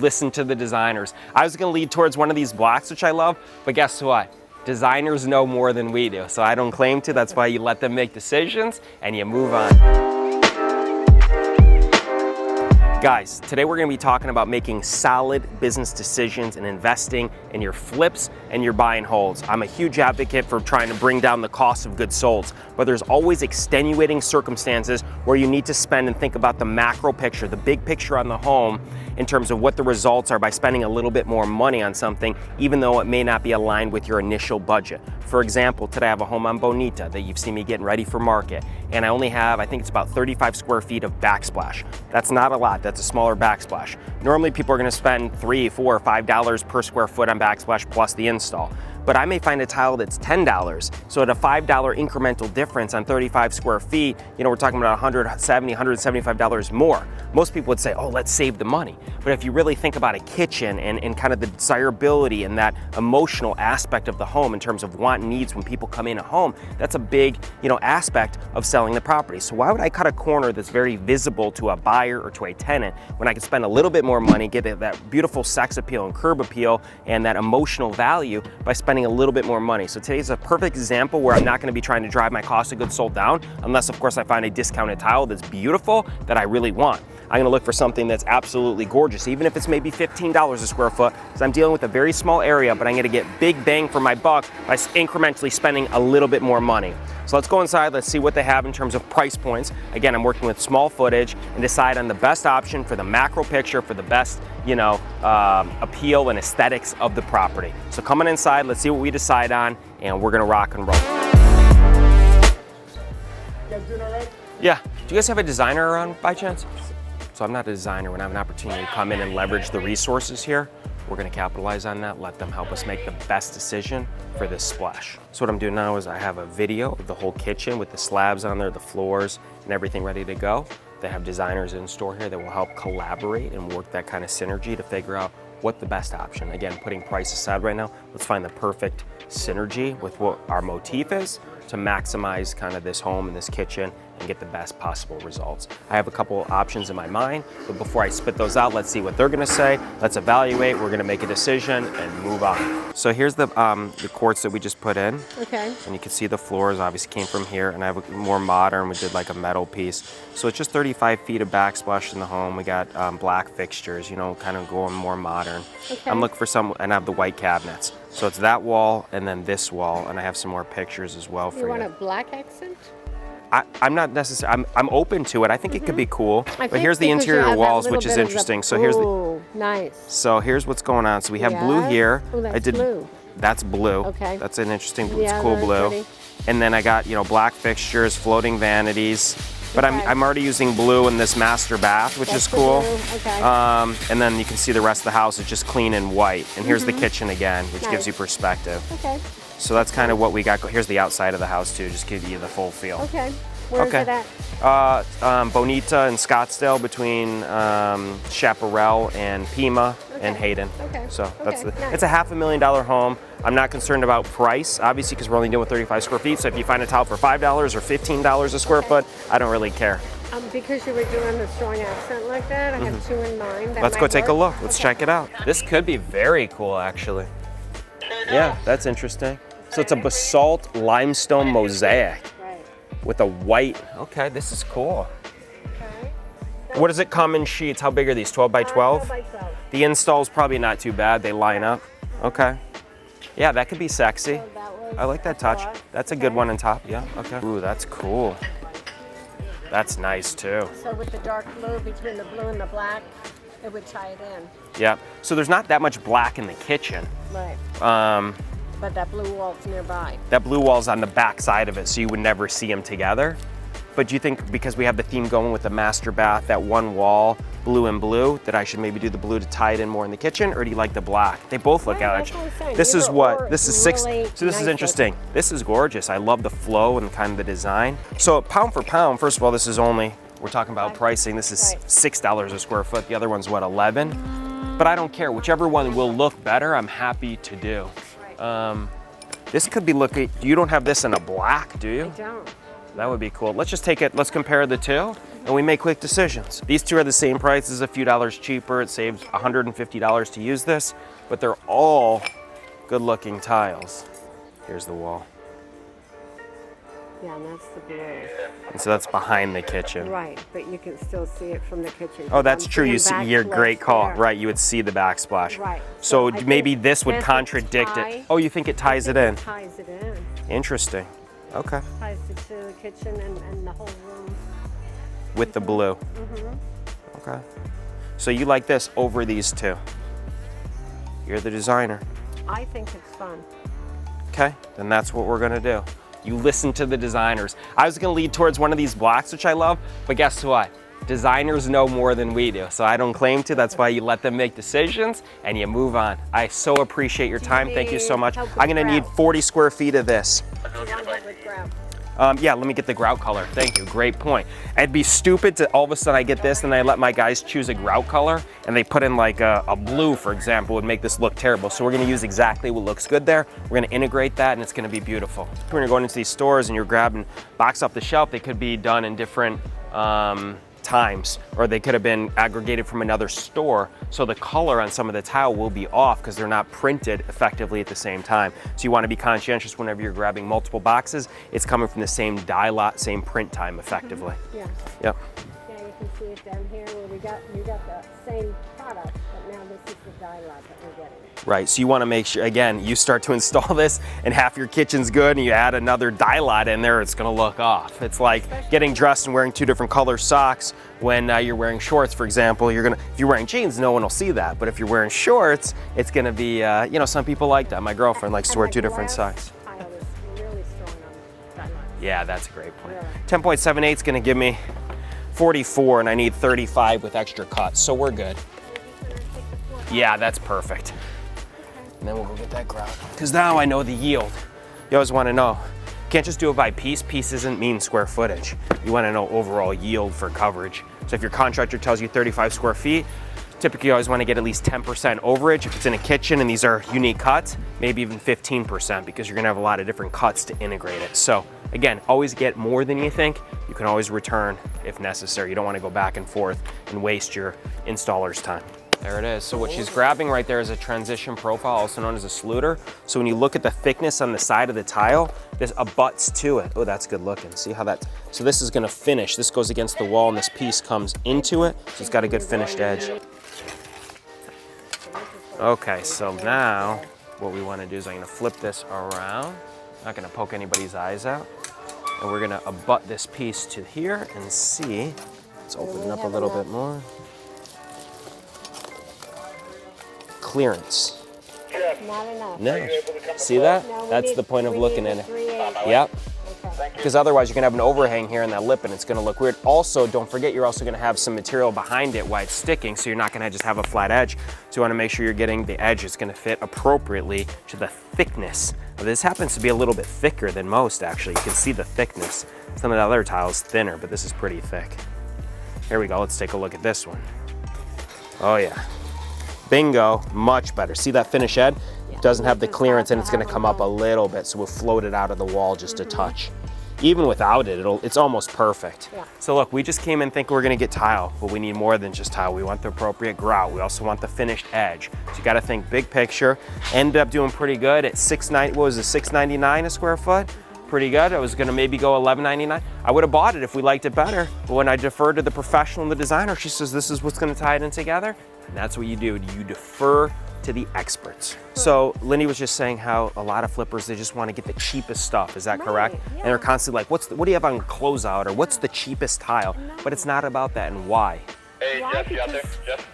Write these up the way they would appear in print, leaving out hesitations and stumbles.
Listen to the designers. I was gonna lead towards one of these blocks, which I love, but guess what? Designers know more than we do, so I don't claim to. That's why you let them make decisions and you move on. Guys, today we're gonna be talking about making solid business decisions and investing in your flips and your buy and holds. I'm a huge advocate for trying to bring down the cost of goods sold, but there's always extenuating circumstances where you need to spend and think about the macro picture, the big picture on the home in terms of what the results are by spending a little bit more money on something, even though it may not be aligned with your initial budget. For example, today I have a home on Bonita that you've seen me getting ready for market, and I only have, I think it's about 35 square feet of backsplash. That's not a lot, that's a smaller backsplash. Normally people are gonna spend $3, $4, or $5 per square foot on backsplash plus the install. But I may find a tile that's $10. So at a $5 incremental difference on 35 square feet, you know, we're talking about $170, $175 more. Most people would say, oh, let's save the money. But if you really think about a kitchen and kind of the desirability and that emotional aspect of the home in terms of want and needs when people come in at home, that's a big, you know, aspect of selling the property. So why would I cut a corner that's very visible to a buyer or to a tenant when I could spend a little bit more money, get that beautiful sex appeal and curb appeal and that emotional value by spending a little bit more money? So today's a perfect example where I'm not gonna be trying to drive my cost of goods sold down, unless of course I find a discounted tile that's beautiful that I really want. I'm gonna look for something that's absolutely gorgeous, even if it's maybe $15 a square foot, because I'm dealing with a very small area, but I'm gonna get big bang for my buck by incrementally spending a little bit more money. So let's go inside, let's see what they have in terms of price points. Again, I'm working with small footage and decide on the best option for the macro picture, for the best, you know, appeal and aesthetics of the property. So coming inside, let's see what we decide on, and we're gonna rock and roll. You guys doing all right? Yeah, do you guys have a designer around by chance? So I'm not a designer. When I have an opportunity to come in and leverage the resources here, we're gonna capitalize on that, let them help us make the best decision for this splash. So what I'm doing now is I have a video of the whole kitchen with the slabs on there, the floors, and everything ready to go. They have designers in store here that will help collaborate and work that kind of synergy to figure out what the best option. Again, putting price aside right now, let's find the perfect synergy with what our motif is to maximize kind of this home and this kitchen and get the best possible results. I have a couple options in my mind, but before I spit those out, let's see what they're gonna say. Let's evaluate, we're gonna make a decision and move on. So here's the quartz that we just put in. Okay. And you can see the floors obviously came from here, and I have a more modern, we did like a metal piece. So it's just 35 feet of backsplash in the home. We got black fixtures, you know, kind of going more modern. Okay. I'm looking for some, and I have the white cabinets. So it's that wall and then this wall, and I have some more pictures as well for you. You want a black accent? I'm not necessarily, I'm open to it. I think it could be cool. But think here's the because you interior have that walls, little which is bit of interesting. the- So here's the, Ooh, nice. so here's what's going on. So we have blue Yes. here. Oh, that's blue. That's blue. Okay. That's an interesting, Yeah, it's cool very blue. pretty. And then I got, you know, black fixtures, floating vanities. But Okay. I'm already using blue in this master bath, which That's is the cool. blue, okay. And then you can see the rest of the house is just clean and white. And here's the kitchen again, which gives Mm-hmm. Nice. you perspective. Okay. So that's kind of what we got. Here's the outside of the house too, just give you the full feel. Okay. Where's Okay. it at? Bonita and Scottsdale, between Chaparral and Pima and Hayden. Okay. So that's Okay, nice. it's a $500,000 home. I'm not concerned about price, obviously, because we're only dealing with 35 square feet. So if you find a tile for $5 or $15 a square foot, I don't really care. Because you were doing a strong accent like that, I have two in mind. That Let's go might take a work. look. Let's Okay. check it out. This could be very cool, actually. Yeah, that's interesting. So it's a basalt limestone mosaic Right. with a white. Okay, this is cool. Okay. What does it come in sheets? How big are these? 12 by 12? 12 by 12. The install's probably not too bad. They line up. Okay. Yeah, that could be sexy. So that was I like that touch. thought. That's a good one on top. Yeah, okay. Ooh, that's cool. That's nice too. So with the dark blue between the blue and the black, it would tie it in. Yeah. So there's not that much black in the kitchen. Right. But that blue wall's nearby. That blue wall's on the back side of it, so you would never see them together. But do you think because we have the theme going with the master bath, that one wall, blue and blue, that I should maybe do the blue to tie it in more in the kitchen, or do you like the black? They both look Yeah, out. that's what I'm saying. This is Either what, or this is is six, really so this is nice interesting. This is gorgeous. I love the flow and kind of the design. So pound for pound, first of all, this is only, we're talking about pricing, this is Right. $6 a square foot. The other one's what, 11? But I don't care, whichever one will look better, I'm happy to do. This could be looking, you don't have this in a black, do you? I don't. That would be cool. Let's just take it, let's compare the two. and we make quick decisions. These two are the same price, as a few dollars cheaper. It saves $150 to use this, but they're all good looking tiles. Here's the wall. Yeah, and that's the blue. And so that's behind the kitchen. Right, but you can still see it from the kitchen. Oh, that's I'm true. You seeing see, you're great backsplash call. there. Right, you would see the backsplash. Right. So I maybe think this would this contradict tie- it. Oh, you think it ties it I in? think it ties it in. Interesting. Okay. Ties it to the kitchen and the whole room. With the blue. Okay. So you like this over these two? You're the designer. I think it's fun. Okay, then that's what we're gonna do. You listen to the designers. I was gonna lead towards one of these blocks, which I love, but guess what? Designers know more than we do, so I don't claim to. That's why you let them make decisions and you move on. I so appreciate your time. Thank you so much. help with I'm gonna need grout? 40 square feet of this. You want it with grout. Yeah, let me get the grout color. Thank you, great point. It'd be stupid to all of a sudden I get this and I let my guys choose a grout color and they put in like a blue, for example, would make this look terrible. So we're gonna use exactly what looks good there. We're gonna integrate that and it's gonna be beautiful. When you're going into these stores and you're grabbing box off the shelf, they could be done in different times, or they could have been aggregated from another store. So the color on some of the tile will be off because they're not printed effectively at the same time. So you want to be conscientious whenever you're grabbing multiple boxes. It's coming from the same dye lot, same print time effectively. Yeah. Yep. Yeah, you can see it down here where we got the same product, but now this is the dye lot that we're getting. Right, so you want to make sure, again, you start to install this and half your kitchen's good and you add another dye lot in there, it's going to look off. It's like getting dressed and wearing two different color socks when you're wearing shorts, for example. If you're wearing jeans, no one will see that. But if you're wearing shorts, it's going to be, you know, some people like that. My girlfriend likes to wear two different socks. Tile is really strong on dye lot. Yeah, that's a great point. Yeah. 10.78 is going to give me 44 and I need 35 with extra cuts, so we're good. Yeah, that's perfect. And then we'll go get that grout. Because now I know the yield. You always want to know. You can't just do it by piece. Piece doesn't mean square footage. You want to know overall yield for coverage. So if your contractor tells you 35 square feet, typically you always want to get at least 10% overage. If it's in a kitchen and these are unique cuts, maybe even 15% because you're going to have a lot of different cuts to integrate it. So again, always get more than you think. You can always return if necessary. You don't want to go back and forth and waste your installer's time. There it is. So what she's grabbing right there is a transition profile, also known as a sluter. So when you look at the thickness on the side of the tile, this abuts to it. Oh, that's good looking. See how that, so this is gonna finish. This goes against the wall and this piece comes into it. So it's got a good finished edge. Okay, so now what we wanna do is I'm gonna flip this around. Not gonna poke anybody's eyes out. And we're gonna abut this piece to here and see. Let's open it up a little bit more. Clearance. Not enough. No. See that? No, That's the point of looking at it. 3/8. Yep. Okay. Because otherwise you're gonna have an overhang here in that lip and it's gonna look weird. Also, don't forget you're also gonna have some material behind it while it's sticking, so you're not gonna just have a flat edge. So you wanna make sure you're getting the edge that's gonna fit appropriately to the thickness. Now, this happens to be a little bit thicker than most, actually. You can see the thickness. Some of the other tiles thinner, but this is pretty thick. Here we go, let's take a look at this one. Oh yeah. Bingo, much better. See that finish edge? It doesn't have the clearance and it's gonna come up a little bit, so we'll float it out of the wall just a touch. Even without it, it's almost perfect. Yeah. So look, we just came in thinking we're gonna get tile, but we need more than just tile. We want the appropriate grout. We also want the finished edge. So you gotta think big picture. Ended up doing pretty good at $6.99 a square foot. Pretty good. I was gonna maybe go $11.99. I would have bought it if we liked it better, but when I deferred to the professional and the designer, she says this is what's gonna tie it in together. And that's what you do. You defer to the experts. So Lindy was just saying how a lot of flippers, they just want to get the cheapest stuff. Is that correct? Yeah. And they're constantly like, what do you have on closeout, or what's the cheapest tile? No. But it's not about that. And why? Hey, Why? Jeff, you out there? Jeff?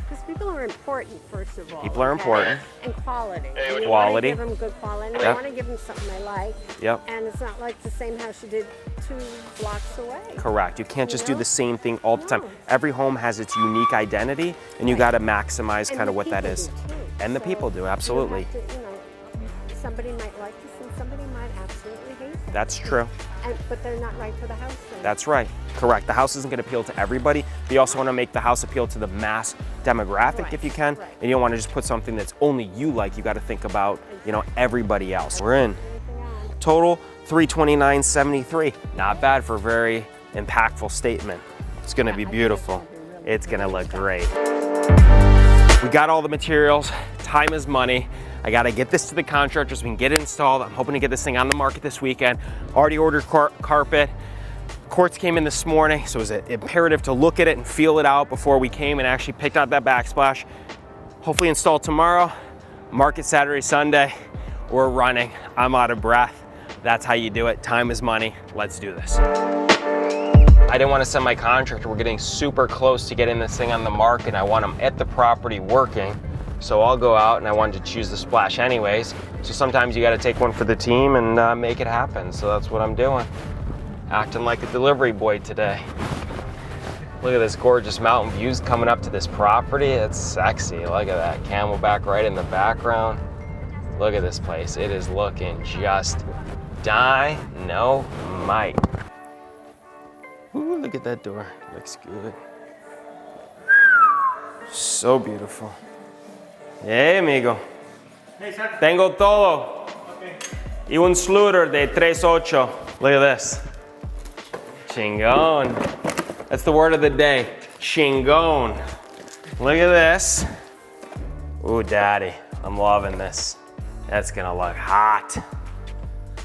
Because people are important, first of all. People are okay? important. And quality. Hey, And you quality. want to give them good quality. And Yep. you want to give them something they like. Yep. And it's not like the same house you did 2 blocks away. Correct. You can't just do know? the same thing all the time. No. Every home has its unique identity, and you got to maximize And kind of the what that people is. do, too. And the So people do, you absolutely. have to, somebody might like this and somebody might absolutely hate it. That's true. But they're not right for the house. Then. That's right. Correct. The house isn't going to appeal to everybody, but you also want to make the house appeal to the mass demographic Right, if you can. right. And you don't want to just put something that's only you like. You got to think about, everybody else. We're in. Anything else? Total $329.73. Not bad for a very impactful statement. It's gonna be beautiful. It's gonna look great. We got all the materials. Time is money. I gotta get this to the contractor so we can get it installed. I'm hoping to get this thing on the market this weekend. Already ordered carpet. Quartz came in this morning, so it was imperative to look at it and feel it out before we came and actually picked out that backsplash. Hopefully installed tomorrow. Market Saturday, Sunday. We're running. I'm out of breath. That's how you do it. Time is money. Let's do this. I didn't want to send my contractor. We're getting super close to getting this thing on the market. I want them at the property working. So I'll go out, and I wanted to choose the splash anyways. So sometimes you got to take one for the team and make it happen. So that's what I'm doing. Acting like a delivery boy today. Look at this gorgeous mountain views coming up to this property. It's sexy. Look at that camelback right in the background. Look at this place. It is looking just dynamite. Ooh, look at that door. Looks good. So beautiful. Hey, amigo. Hey, Zach. Tengo todo. Okay. Y un slaughter de 3.8. Look at this. Chingon. That's the word of the day. Chingon. Look at this. Ooh, daddy. I'm loving this. That's gonna look hot.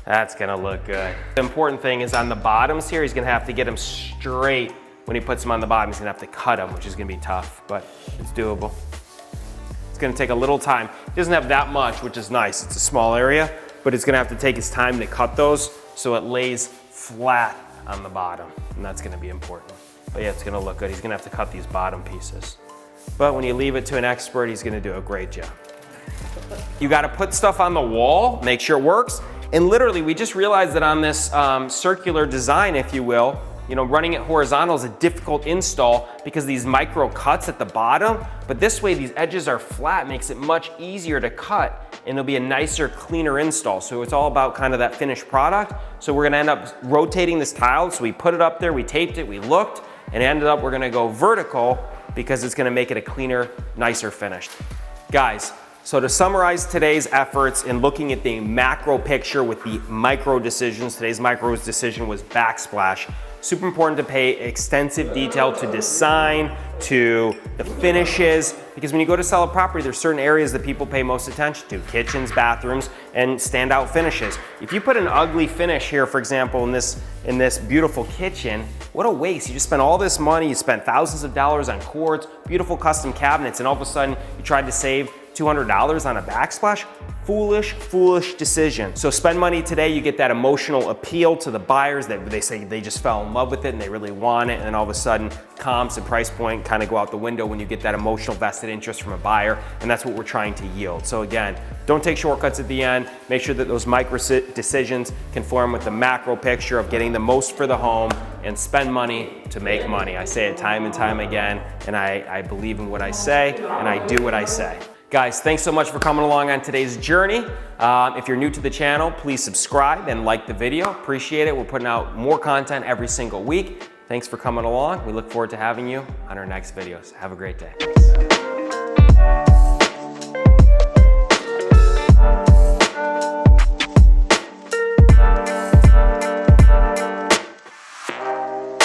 That's gonna look good. The important thing is on the bottoms here, he's gonna have to get them straight. When he puts them on the bottom, he's gonna have to cut them, which is gonna be tough, but it's doable. It's gonna take a little time. He doesn't have that much, which is nice. It's a small area, but it's gonna have to take his time to cut those so it lays flat on the bottom, and that's gonna be important. But yeah, it's gonna look good. He's gonna have to cut these bottom pieces. But when you leave it to an expert, he's gonna do a great job. You gotta put stuff on the wall, make sure it works, and literally we just realized that on this circular design, if you will, running it horizontal is a difficult install because these micro cuts at the bottom, but this way these edges are flat, makes it much easier to cut, and it'll be a nicer, cleaner install. So it's all about kind of that finished product. So we're gonna end up rotating this tile. So we put it up there, we taped it, we looked, and ended up we're gonna go vertical because it's gonna make it a cleaner, nicer finish. Guys, so to summarize today's efforts in looking at the macro picture with the micro decisions, today's micro decision was backsplash. Super important to pay extensive detail to design, to the finishes, because when you go to sell a property, there's certain areas that people pay most attention to, kitchens, bathrooms, and standout finishes. If you put an ugly finish here, for example, in this beautiful kitchen, what a waste. You just spent all this money, you spent thousands of dollars on quartz, beautiful custom cabinets, and all of a sudden you tried to save $200 on a backsplash? Foolish, foolish decision. So spend money today, you get that emotional appeal to the buyers that they say they just fell in love with it and they really want it, and then all of a sudden comps and price point kind of go out the window when you get that emotional vested interest from a buyer, and that's what we're trying to yield. So again, don't take shortcuts at the end. Make sure that those micro decisions conform with the macro picture of getting the most for the home, and spend money to make money. I say it time and time again, and I believe in what I say, and I do what I say. Guys, thanks so much for coming along on today's journey. If you're new to the channel, please subscribe and like the video. Appreciate it. We're putting out more content every single week. Thanks for coming along. We look forward to having you on our next videos. Have a great day.